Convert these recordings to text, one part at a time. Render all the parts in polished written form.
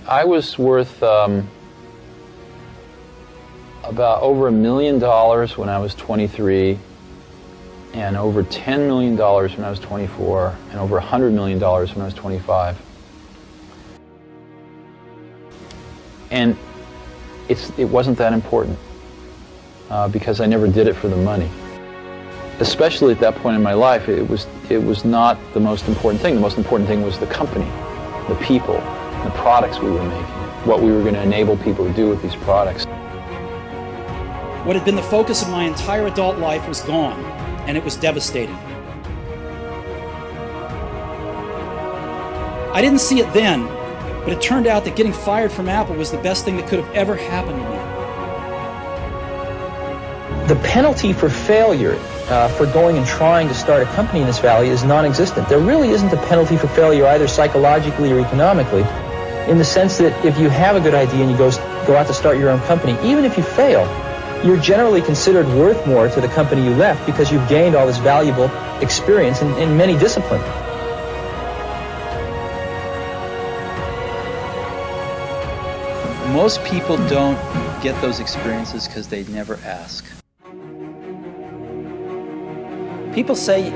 I was worth about over $1 million when I was 23, and over $10 million when I was 24, and over $100 million when I was 25. And it wasn't that important because I never did it for the money. Especially at that point in my life, it was not the most important thing. The most important thing was the company, the people, the products we were making, what we were going to enable people to do with these products. What had been the focus of my entire adult life was gone, and it was devastating. I didn't see it then, but it turned out that getting fired from Apple was the best thing that could have ever happened to me. The penalty for failure for going and trying to start a company in this valley is non-existent. There really isn't a penalty for failure either psychologically or economically, in the sense that if you have a good idea and you go out to start your own company, even if you fail, you're generally considered worth more to the company you left because you've gained all this valuable experience in many disciplines. Most people don't get those experiences because they never ask. People say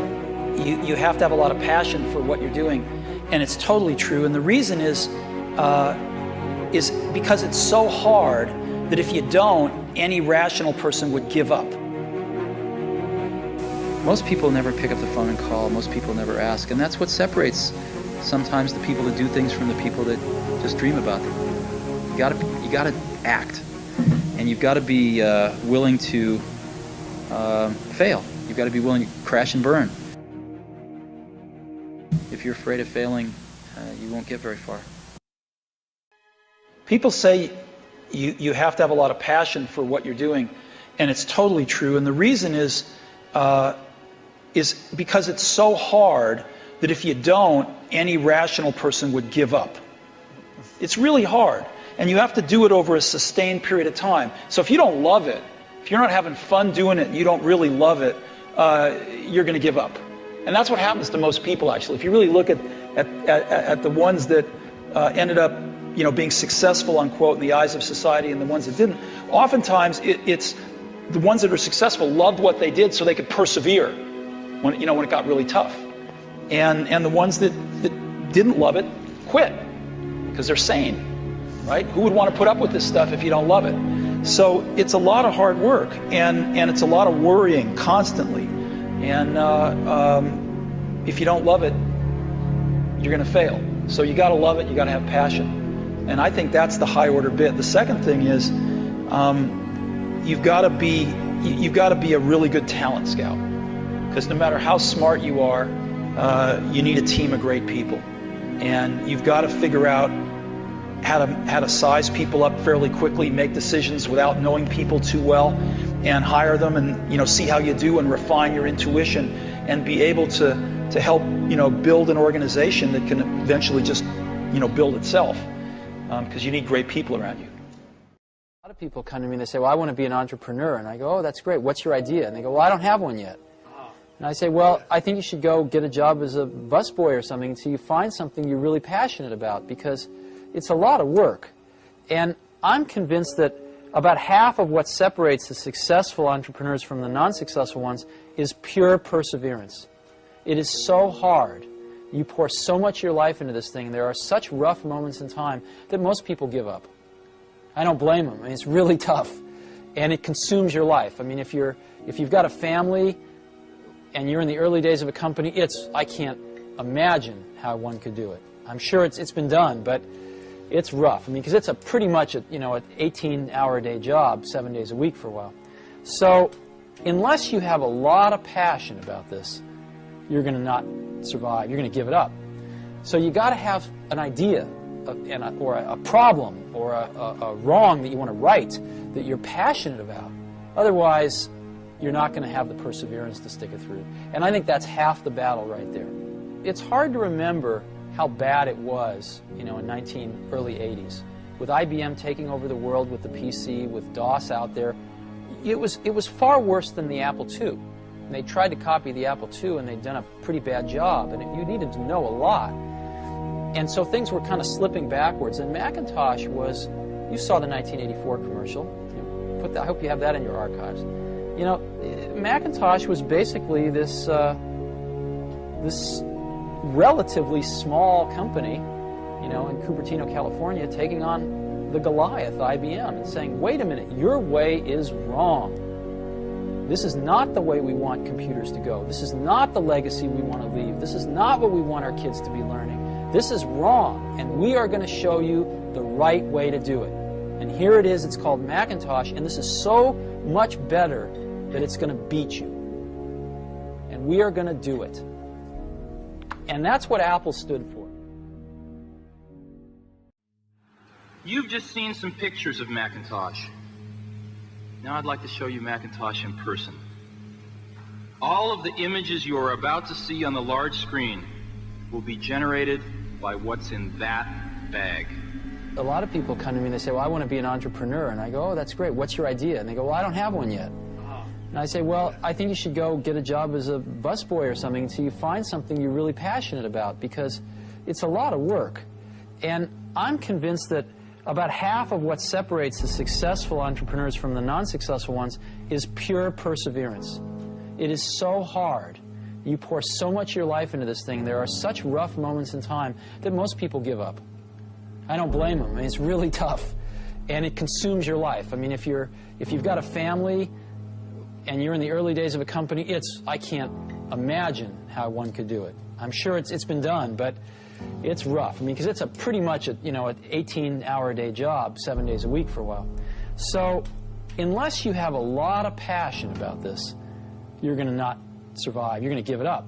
you have to have a lot of passion for what you're doing, and it's totally true. And the reason is because it's so hard that if you don't, any rational person would give up. Most people never pick up the phone and call. Most people never ask, and that's what separates sometimes the people that do things from the people that just dream about them. You gotta act, and you've got to be willing to fail. You've got to be willing to crash and burn. If you're afraid of failing, you won't get very far. People say you have to have a lot of passion for what you're doing, and it's totally true. And the reason is because it's so hard that if you don't, any rational person would give up. It's really hard, and you have to do it over a sustained period of time. So if you don't love it, if you're not having fun doing it and you don't really love it, you're going to give up. And that's what happens to most people, actually. If you really look at the ones that ended up being successful, unquote, in the eyes of society, and the ones that didn't, oftentimes it's the ones that are successful loved what they did so they could persevere when it got really tough. And the ones that didn't love it quit because they're sane, right? Who would want to put up with this stuff if you don't love it? So it's a lot of hard work, and it's a lot of worrying constantly. And if you don't love it, you're going to fail. So you got to love it. You got to have passion. And I think that's the high order bit. The second thing is you've got to be a really good talent scout, because no matter how smart you are, you need a team of great people, and you've got to figure out how to size people up fairly quickly, make decisions without knowing people too well, and hire them, and see how you do, and refine your intuition, and be able to help build an organization that can eventually just build itself, because you need great people around you. A lot of people come to me and they say, well, I want to be an entrepreneur, and I go, oh, that's great, what's your idea? And they go, well, I don't have one yet. And I say, well, I think you should go get a job as a busboy or something until you find something you're really passionate about, because it's a lot of work. And I'm convinced that about half of what separates the successful entrepreneurs from the non-successful ones is pure perseverance. It is so hard. You pour so much of your life into this thing, and there are such rough moments in time that most people give up. I don't blame them. I mean, it's really tough, and it consumes your life. I mean, if you've got a family and you're in the early days of a company, I can't imagine how one could do it. I'm sure it's been done, but it's rough. I mean, because it's pretty much an 18-hour-a-day job, 7 days a week for a while. So unless you have a lot of passion about this, you're going to not survive. You're going to give it up. So you got to have an idea or a problem or a wrong that you want to right that you're passionate about. Otherwise, you're not going to have the perseverance to stick it through. And I think that's half the battle right there. It's hard to remember how bad it was, in early 80s, with IBM taking over the world with the PC, with DOS out there. It was far worse than the Apple II. And they tried to copy the Apple II, and they'd done a pretty bad job, and you needed to know a lot. And so things were kind of slipping backwards. And Macintosh was, you saw the 1984 commercial. I hope you have that in your archives. You know, Macintosh was basically this this relatively small company, you know, in Cupertino, California, taking on the Goliath, IBM, and saying, wait a minute, your way is wrong. This is not the way we want computers to go. This is not the legacy we want to leave. This is not what we want our kids to be learning. This is wrong, and we are going to show you the right way to do it. And here it is, it's called Macintosh, and this is so much better that it's going to beat you. And we are going to do it. And that's what Apple stood for. You've just seen some pictures of Macintosh. Now I'd like to show you Macintosh in person. All of the images you are about to see on the large screen will be generated by what's in that bag. A lot of people come to me and they say, well, I want to be an entrepreneur. And I go, oh, that's great. What's your idea? And they go, well, I don't have one yet. And I say, well, I think you should go get a job as a busboy or something until you find something you're really passionate about, because it's a lot of work. And I'm convinced that about half of what separates the successful entrepreneurs from the non-successful ones is pure perseverance. It is so hard. You pour so much of your life into this thing. There are such rough moments in time that most people give up. I don't blame them. I mean, it's really tough, and it consumes your life. I mean, if you've got a family and you're in the early days of a company, I can't imagine how one could do it. I'm sure it's been done, but it's rough. I mean, because it's pretty much an 18-hour-a-day job, 7 days a week for a while. So unless you have a lot of passion about this, you're going to not survive. You're going to give it up.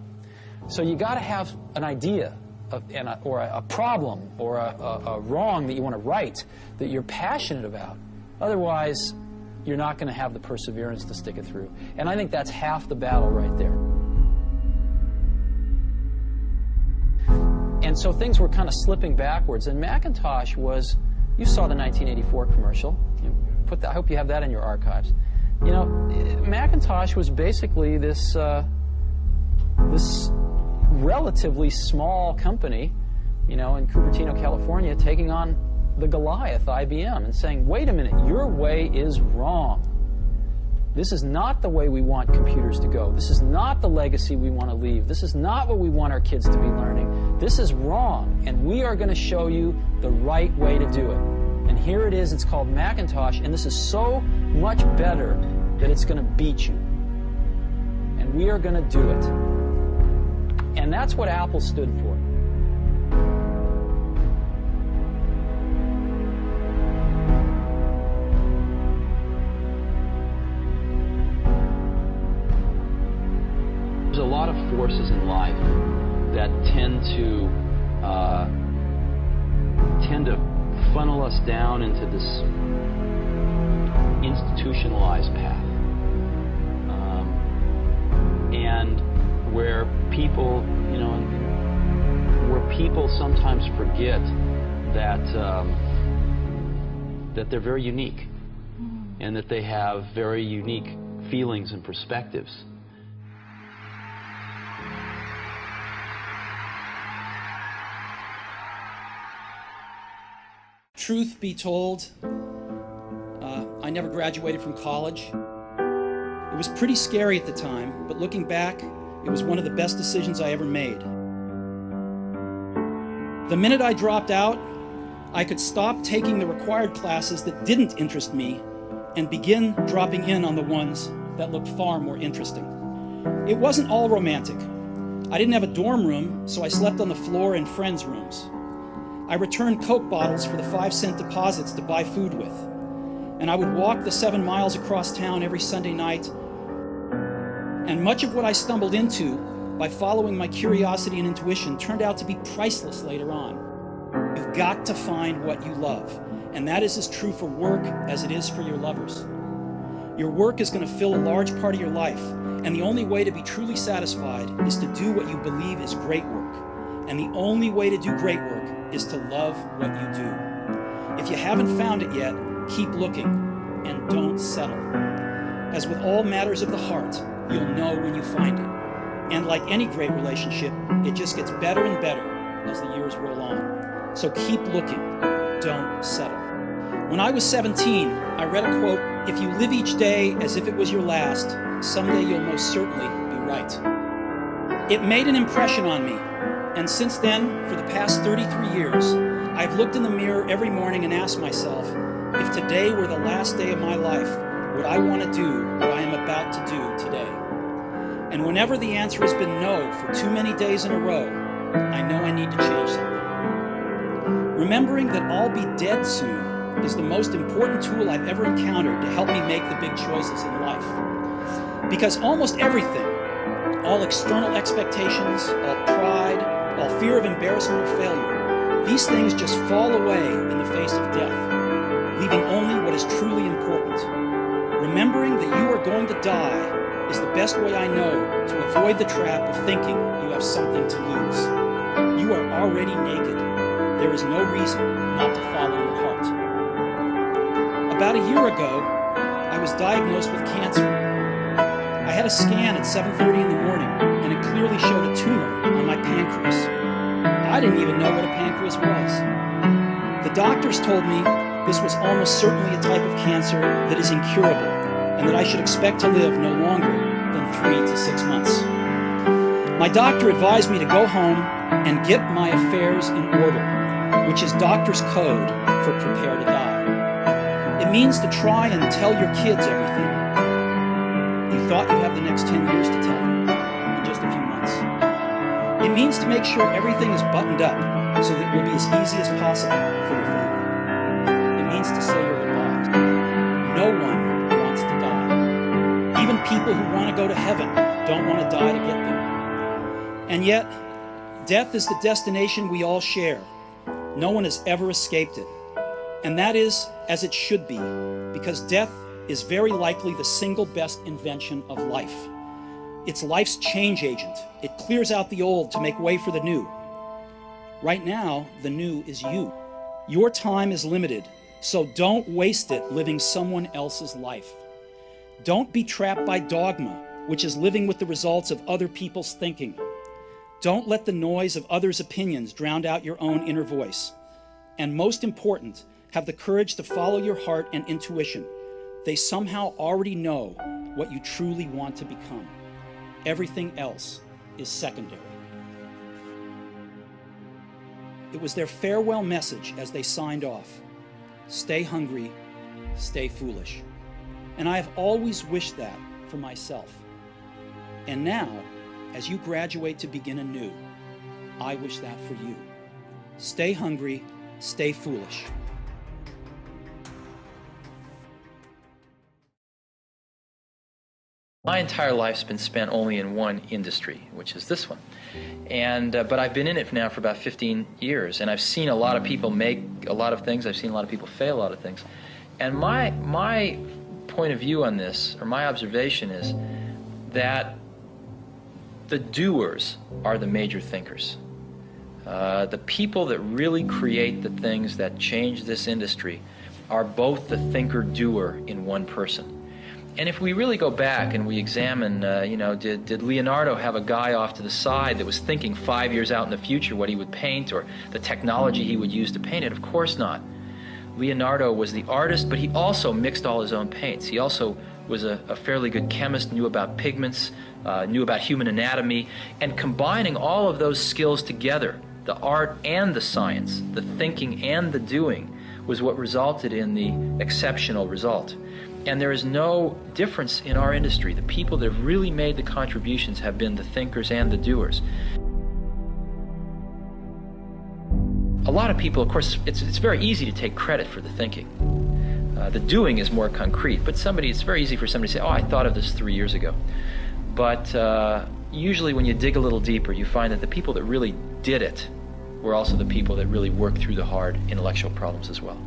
So you got to have an idea or a problem or a wrong that you want to right that you're passionate about. Otherwise, you're not going to have the perseverance to stick it through. And I think that's half the battle right there. And so things were kind of slipping backwards. And Macintosh was, you saw the 1984 commercial. I hope you have that in your archives. You know, Macintosh was basically this relatively small company, you know, in Cupertino, California, taking on the Goliath, IBM, and saying, wait a minute, your way is wrong. This is not the way we want computers to go. This is not the legacy we want to leave. This is not what we want our kids to be learning. This is wrong, and we are going to show you the right way to do it. And here it is, it's called Macintosh, and this is so much better that it's going to beat you. And we are going to do it. And that's what Apple stood for. There's a lot of forces in life that tend to funnel us down into this institutionalized path, and where people, where people sometimes forget that that they're very unique, and that they have very unique feelings and perspectives. Truth be told, I never graduated from college. It was pretty scary at the time, but looking back, it was one of the best decisions I ever made. The minute I dropped out, I could stop taking the required classes that didn't interest me and begin dropping in on the ones that looked far more interesting. It wasn't all romantic. I didn't have a dorm room, so I slept on the floor in friends' rooms. I returned Coke bottles for the 5-cent deposits to buy food with. And I would walk the 7 miles across town every Sunday night. And much of what I stumbled into by following my curiosity and intuition turned out to be priceless later on. You've got to find what you love. And that is as true for work as it is for your lovers. Your work is going to fill a large part of your life. And the only way to be truly satisfied is to do what you believe is great work. And the only way to do great work is to love what you do. If you haven't found it yet, keep looking and don't settle. As with all matters of the heart, you'll know when you find it. And like any great relationship, it just gets better and better as the years roll on. So keep looking. Don't settle. When I was 17, I read a quote, "If you live each day as if it was your last, someday you'll most certainly be right." It made an impression on me, and since then, for the past 33 years, I've looked in the mirror every morning and asked myself, if today were the last day of my life, would I want to do what I am about to do today? And whenever the answer has been no for too many days in a row, I know I need to change something. Remembering that I'll be dead soon is the most important tool I've ever encountered to help me make the big choices in life. Because almost everything, all external expectations, all pride, all fear of embarrassment or failure, these things just fall away in the face of death, leaving only what is truly important. Remembering that you are going to die is the best way I know to avoid the trap of thinking you have something to lose. You are already naked. There is no reason not to follow your heart. About a year ago, I was diagnosed with cancer. I had a scan at 7:30 in the morning, and it clearly showed a tumor on my pancreas. I didn't even know what a pancreas was. The doctors told me this was almost certainly a type of cancer that is incurable, and that I should expect to live no longer than 3 to 6 months. My doctor advised me to go home and get my affairs in order, which is doctor's code for prepare to die. It means to try and tell your kids everything you thought you'd have the next 10 years to tell them in just a few months. It means to make sure everything is buttoned up so that it will be as easy as possible for your family. It means to say your goodbyes. No one wants to die. Even people who want to go to heaven don't want to die to get there. And yet, death is the destination we all share. No one has ever escaped it. And that is as it should be, because death is very likely the single best invention of life. It's life's change agent. It clears out the old to make way for the new. Right now, the new is you. Your time is limited, so don't waste it living someone else's life. Don't be trapped by dogma, which is living with the results of other people's thinking. Don't let the noise of others' opinions drown out your own inner voice. And most important, have the courage to follow your heart and intuition. They somehow already know what you truly want to become. Everything else is secondary. It was their farewell message as they signed off. Stay hungry, stay foolish. And I have always wished that for myself. And now, as you graduate to begin anew, I wish that for you. Stay hungry, stay foolish. My entire life's been spent only in one industry, which is this one. And but I've been in it now for about 15 years, and I've seen a lot of people make a lot of things. I've seen a lot of people fail a lot of things. And my point of view on this, or my observation, is that the doers are the major thinkers. The people that really create the things that change this industry are both the thinker-doer in one person. And if we really go back and we examine, did Leonardo have a guy off to the side that was thinking 5 years out in the future what he would paint or the technology he would use to paint it? Of course not. Leonardo was the artist, but he also mixed all his own paints. He also was a fairly good chemist, knew about pigments, knew about human anatomy, and combining all of those skills together, the art and the science, the thinking and the doing, was what resulted in the exceptional result. And there is no difference in our industry. The people that have really made the contributions have been the thinkers and the doers. A lot of people, of course, it's very easy to take credit for the thinking. The doing is more concrete, but it's very easy for somebody to say, oh, I thought of this 3 years ago. But usually when you dig a little deeper, you find that the people that really did it were also the people that really worked through the hard intellectual problems as well.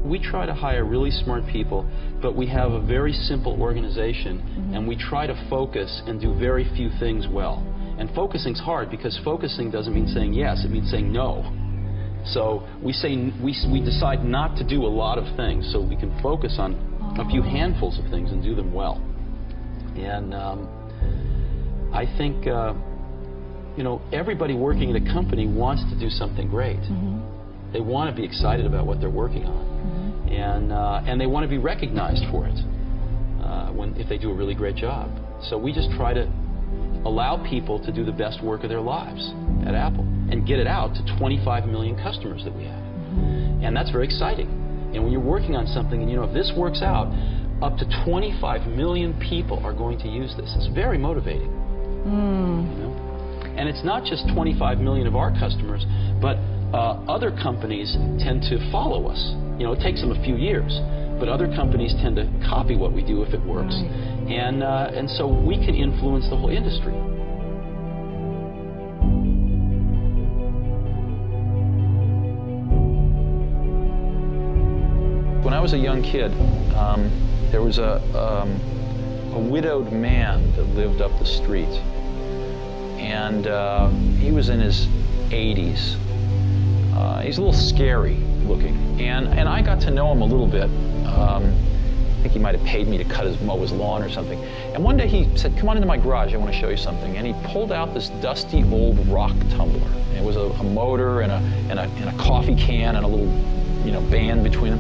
We try to hire really smart people, but we have a very simple organization, and we try to focus and do very few things well. And focusing's hard because focusing doesn't mean saying yes, it means saying no. So we decide not to do a lot of things so we can focus on a few handfuls of things and do them well. And I think you know, everybody working at a company wants to do something great. They want to be excited about what they're working on, and they want to be recognized for it if they do a really great job. So we just try to allow people to do the best work of their lives at Apple and get it out to 25 million customers that we have. And that's very exciting. And when you're working on something, and you know, if this works out, up to 25 million people are going to use this. It's very motivating. You know? And it's not just 25 million of our customers, but other companies tend to follow us. You know, it takes them a few years, but other companies tend to copy what we do if it works. And so we can influence the whole industry. When I was a young kid, there was a widowed man that lived up the street, and he was in his 80s. He's a little scary looking, and I got to know him a little bit. I think he might have paid me to mow his lawn or something. And one day he said, "Come on into my garage, I want to show you something." And he pulled out this dusty old rock tumbler. And it was a motor and a coffee can and a little, you know, band between them.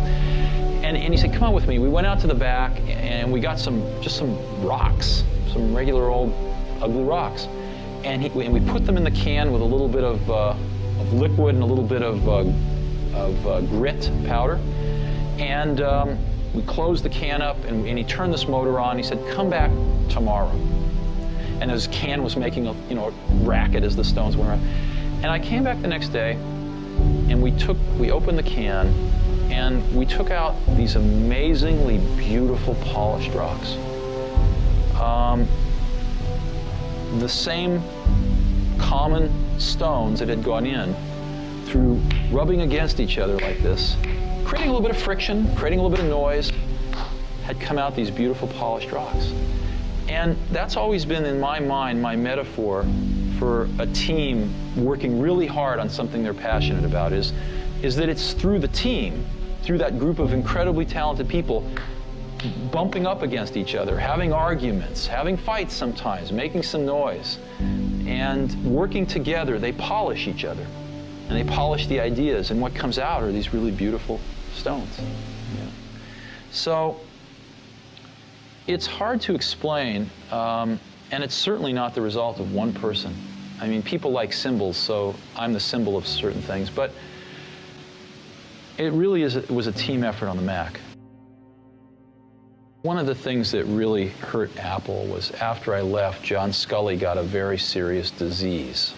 And he said, "Come on with me." We went out to the back and we got just some rocks, some regular old ugly rocks. And we put them in the can with a little bit of liquid and a little bit of grit powder. And we closed the can up, and he turned this motor on. He said, "Come back tomorrow." And his can was making a racket as the stones went around. And I came back the next day, and we opened the can, and we took out these amazingly beautiful polished rocks. The same common stones that had gone in through rubbing against each other like this, creating a little bit of friction, creating a little bit of noise, had come out these beautiful polished rocks. And that's always been, in my mind, my metaphor for a team working really hard on something they're passionate about, is that it's through the team, through that group of incredibly talented people, bumping up against each other, having arguments, having fights sometimes, making some noise, and working together, they polish each other. And they polish the ideas, and what comes out are these really beautiful stones. Yeah. So it's hard to explain, and it's certainly not the result of one person. I mean, people like symbols, so I'm the symbol of certain things, but it really was a team effort on the Mac. One of the things that really hurt Apple was after I left, John Sculley got a very serious disease.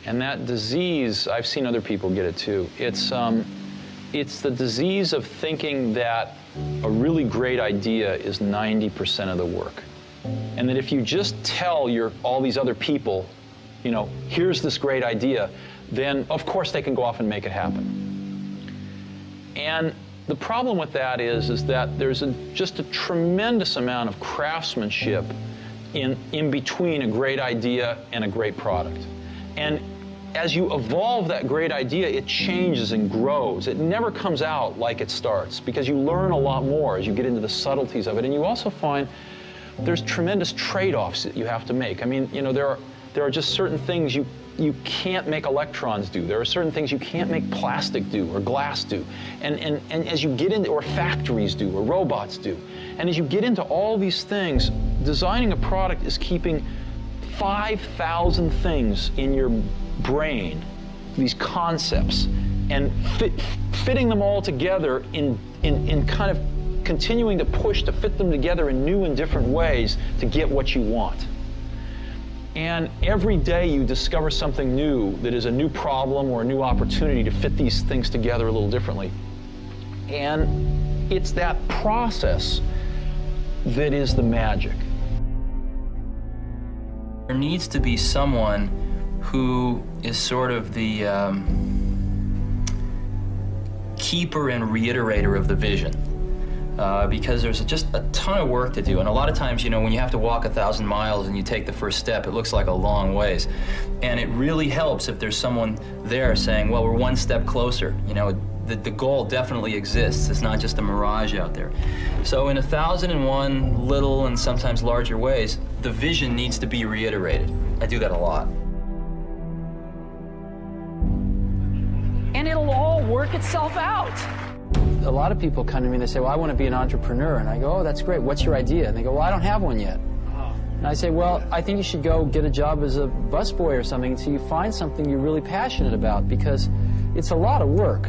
And that disease, I've seen other people get it too. It's the disease of thinking that a really great idea is 90% of the work. And that if you just tell all these other people, you know, here's this great idea, then of course they can go off and make it happen. And the problem with that is that there's just a tremendous amount of craftsmanship in between a great idea and a great product. And as you evolve that great idea, it changes and grows. It never comes out like it starts, because you learn a lot more as you get into the subtleties of it. And you also find there's tremendous trade-offs that you have to make. I mean, you know, there are just certain things you can't make electrons do. There are certain things you can't make plastic do or glass do. And as you get into, or factories do, or robots do. And as you get into all these things, designing a product is keeping 5,000 things in your brain, these concepts, and fitting them all together in kind of continuing to push to fit them together in new and different ways to get what you want. And every day you discover something new that is a new problem or a new opportunity to fit these things together a little differently. And it's that process that is the magic. There needs to be someone who is sort of the keeper and reiterator of the vision. Because there's just a ton of work to do. And a lot of times, you know, when you have to walk 1,000 miles and you take the first step, it looks like a long ways. And it really helps if there's someone there saying, well, we're one step closer. You know, the goal definitely exists. It's not just a mirage out there. So in 1,001 little and sometimes larger ways, the vision needs to be reiterated. I do that a lot. work itself out. A lot of people come to me and they say, well, I want to be an entrepreneur. And I go, oh, that's great. What's your idea? And they go, well, I don't have one yet. And I say, well, I think you should go get a job as a busboy or something until you find something you're really passionate about, because it's a lot of work.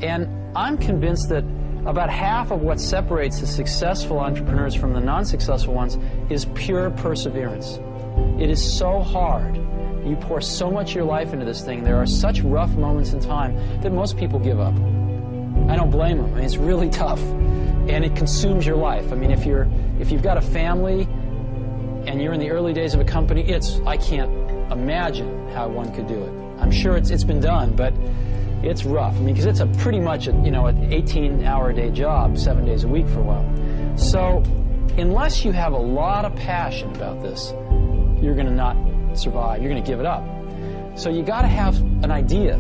And I'm convinced that about half of what separates the successful entrepreneurs from the non-successful ones is pure perseverance. It is so hard. You pour so much of your life into this thing. There are such rough moments in time that most people give up. I don't blame them. I mean, it's really tough, and it consumes your life. I mean, if you've got a family and you're in the early days of a company, I can't imagine how one could do it. I'm sure it's been done, but it's rough. I mean, because it's pretty much an 18-hour-a-day job, 7 days a week for a while. So unless you have a lot of passion about this, you're going to not survive. You're going to give it up. So you got to have an idea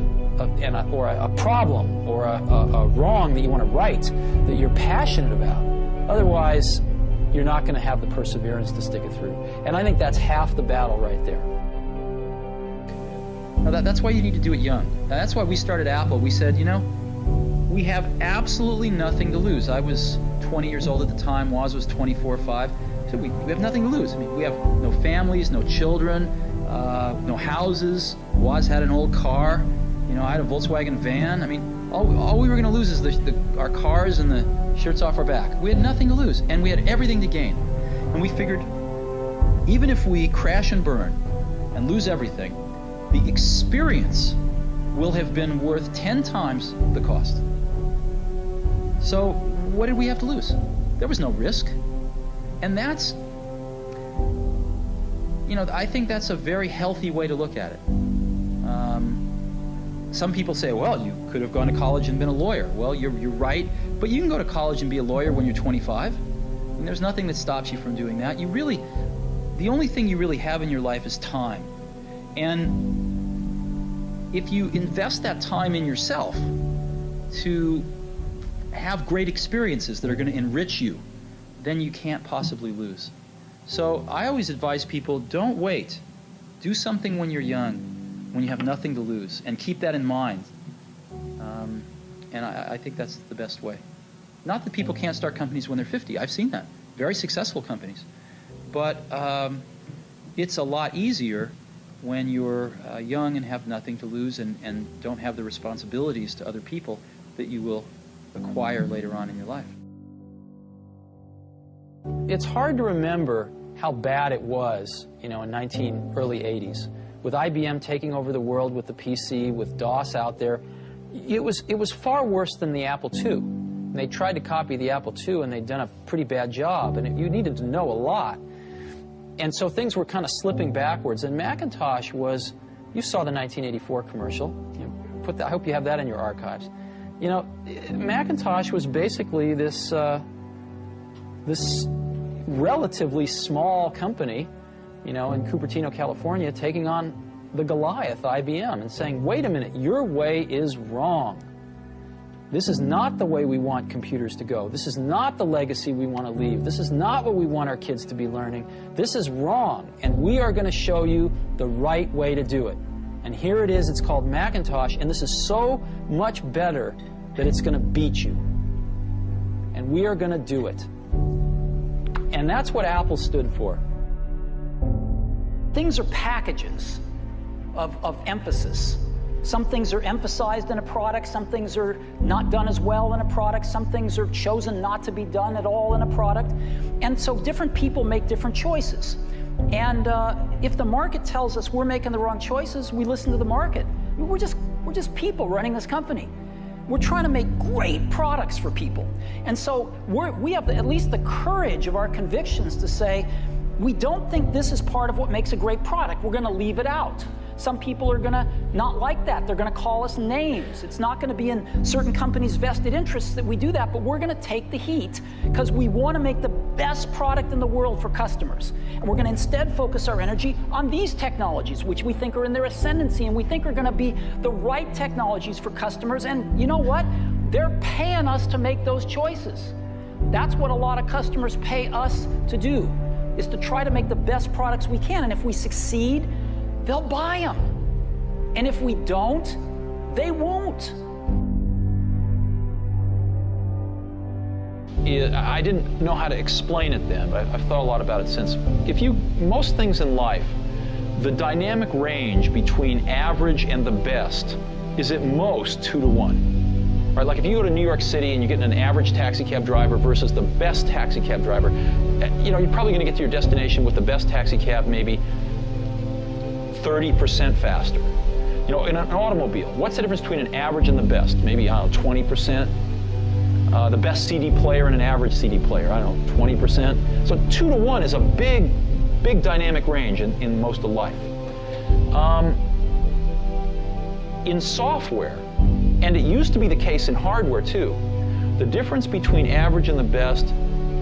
or a problem or a wrong that you want to right that you're passionate about. Otherwise, you're not going to have the perseverance to stick it through. And I think that's half the battle right there. Now that's why you need to do it young. Now that's why we started Apple. We said, we have absolutely nothing to lose. I was 20 years old at the time. Woz was 24 or 5. So we have nothing to lose. I mean, we have no families, no children, no houses. Woz had an old car. I had a Volkswagen van. I mean, all we were going to lose is our cars and the shirts off our back. We had nothing to lose, and we had everything to gain. And we figured, even if we crash and burn and lose everything, the experience will have been worth 10 times the cost. So what did we have to lose? There was no risk. And that's, I think that's a very healthy way to look at it. Some people say, well, you could have gone to college and been a lawyer. Well, you're right, but you can go to college and be a lawyer when you're 25. And there's nothing that stops you from doing that. The only thing you really have in your life is time. And if you invest that time in yourself to have great experiences that are going to enrich you, then you can't possibly lose. So I always advise people, don't wait. Do something when you're young, when you have nothing to lose, and keep that in mind. And I think that's the best way. Not that people can't start companies when they're 50. I've seen that. Very successful companies. But it's a lot easier when you're young and have nothing to lose and don't have the responsibilities to other people that you will acquire later on in your life. It's hard to remember how bad it was, in early 80s, with IBM taking over the world with the PC, with DOS out there. It was far worse than the Apple II. And they tried to copy the Apple II, and they'd done a pretty bad job, and you needed to know a lot. And so things were kind of slipping backwards. And Macintosh was, you saw the 1984 commercial. I hope you have that in your archives. Macintosh was basically this relatively small company, in Cupertino, California, taking on the Goliath, IBM, and saying, wait a minute, your way is wrong. This is not the way we want computers to go. This is not the legacy we want to leave. This is not what we want our kids to be learning. This is wrong, and we are going to show you the right way to do it. And here it is. It's called Macintosh, and this is so much better that it's going to beat you. And we are going to do it. And that's what Apple stood for. Things are packages of emphasis. Some things are emphasized in a product, some things are not done as well in a product, some things are chosen not to be done at all in a product. And so different people make different choices. And if the market tells us we're making the wrong choices, we listen to the market. We're just people running this company. We're trying to make great products for people. And so we have at least the courage of our convictions to say, we don't think this is part of what makes a great product. We're going to leave it out. Some people are going to not like that. They're going to call us names. It's not going to be in certain companies' vested interests that we do that, but we're going to take the heat because we want to make the best product in the world for customers. And we're going to instead focus our energy on these technologies, which we think are in their ascendancy and we think are going to be the right technologies for customers. And you know what? They're paying us to make those choices. That's what a lot of customers pay us to do, is to try to make the best products we can. And if we succeed, they'll buy them. And if we don't, they won't. I didn't know how to explain it then, but I've thought a lot about it since. Most things in life, the dynamic range between average and the best is at most 2 to 1. Right? Like if you go to New York City and you get an average taxi cab driver versus the best taxi cab driver, you're probably going to get to your destination with the best taxi cab maybe 30% faster. In an automobile, what's the difference between an average and the best? Maybe, I don't know, 20%. The best CD player and an average CD player, I don't know, 20%. So 2 to 1 is a big dynamic range in most of life. In software, and it used to be the case in hardware too, the difference between average and the best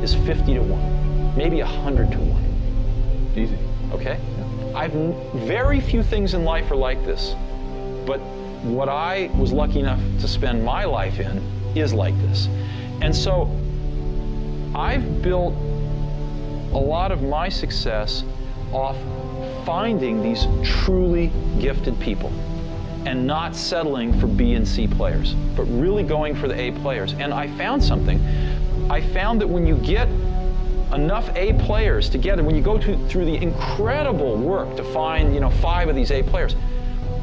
is 50 to 1, maybe 100 to 1. Easy. Okay? Very few things in life are like this, but what I was lucky enough to spend my life in is like this. And so I've built a lot of my success off finding these truly gifted people and not settling for B and C players, but really going for the A players. And I found something. I found that when you get enough A players together, when you go through the incredible work to find 5 of these A players,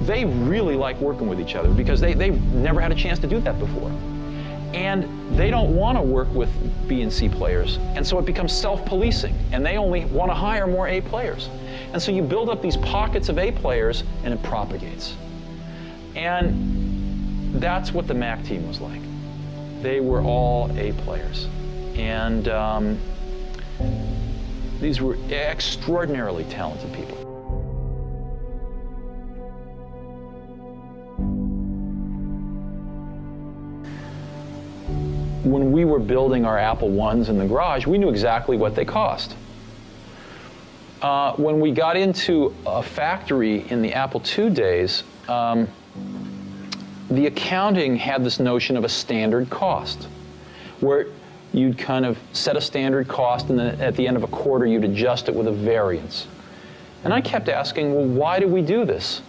they really like working with each other because they've never had a chance to do that before. And they don't want to work with B and C players, and so it becomes self-policing, and they only want to hire more A players. And so you build up these pockets of A players, and it propagates. And that's what the Mac team was like. They were all A players. And these were extraordinarily talented people. When we were building our Apple I's in the garage, we knew exactly what they cost. When we got into a factory in the Apple II days, the accounting had this notion of a standard cost, where you'd kind of set a standard cost and then at the end of a quarter you'd adjust it with a variance. And I kept asking, well, why do we do this?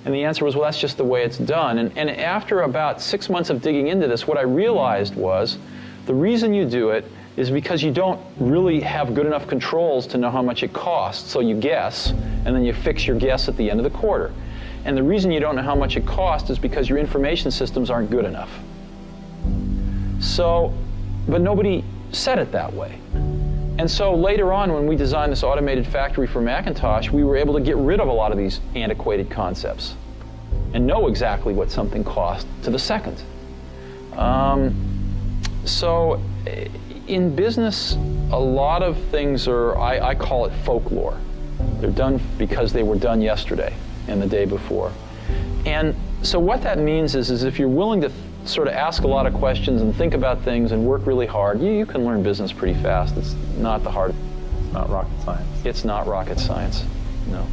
And the answer was, well, that's just the way it's done. And after about 6 months of digging into this, what I realized was the reason you do it is because you don't really have good enough controls to know how much it costs. So you guess, and then you fix your guess at the end of the quarter. And the reason you don't know how much it costs is because your information systems aren't good enough. So, but nobody said it that way. And so later on, when we designed this automated factory for Macintosh, we were able to get rid of a lot of these antiquated concepts and know exactly what something cost to the second. So in business, a lot of things are, I call it folklore. They're done because they were done yesterday and the day before. And so what that means is if you're willing to sort of ask a lot of questions and think about things and work really hard, you can learn business pretty fast. It's not the hard. It's not rocket science. It's not rocket science, no.